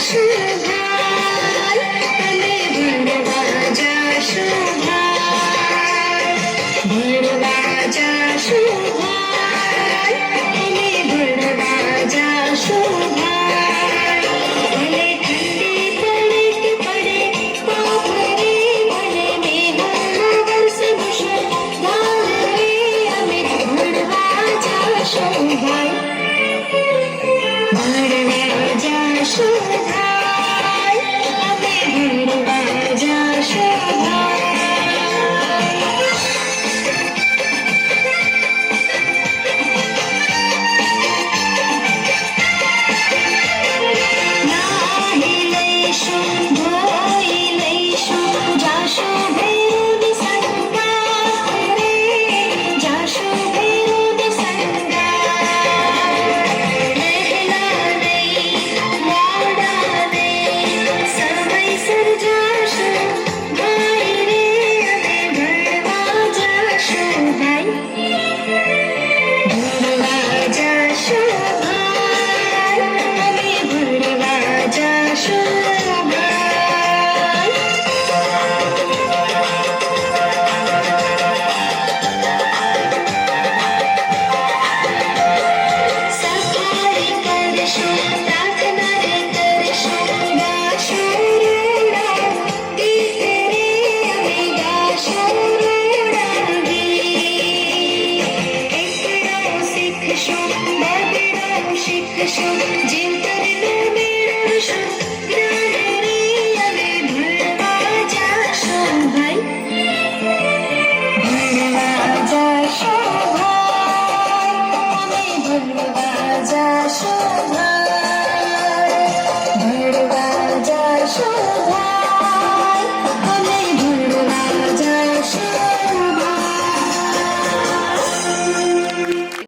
शोभाय અમે ભણવા જાશું ભાઈ ભણવા જાશું ભાઈ અમે ભણવા જાશું ભાઈ ભલે ઠંડી પડે કે પડે તો ફરે ભલે મેઘના વરસે મુશળધાર રે અમે ભણવા જાશું ભાઈ ભણવા જાશું ભાઈ અમે ભણવા જાશું ભાઈ નાહી લઈશું ધોઈ લઈશું જાશું ભૈરવની સંગાથ રે જાશું ભૈરવની સંગાથ વહેલા નહીં મોડા નહીં સમયસર જાશું ભાઈ રે અમે ભણવા જાશું ભાઈ ભણવા જાશું ભાઈ અમે ભણવા જાશું ભાઈ સફાઈ કરશું પ્રાર્થના રે કરશું ગાશું રૂડા ગીત રે અમે ગાશું રૂડા ગીત એકડો શીખશું બગડો શીખશું જીવતરનું મેળવશું જ્ઞાન રે અમે ભણવા જાશું ભાઈ ભણવા જાશું ભાઈ અમે ભણવા જાશું ભાઈ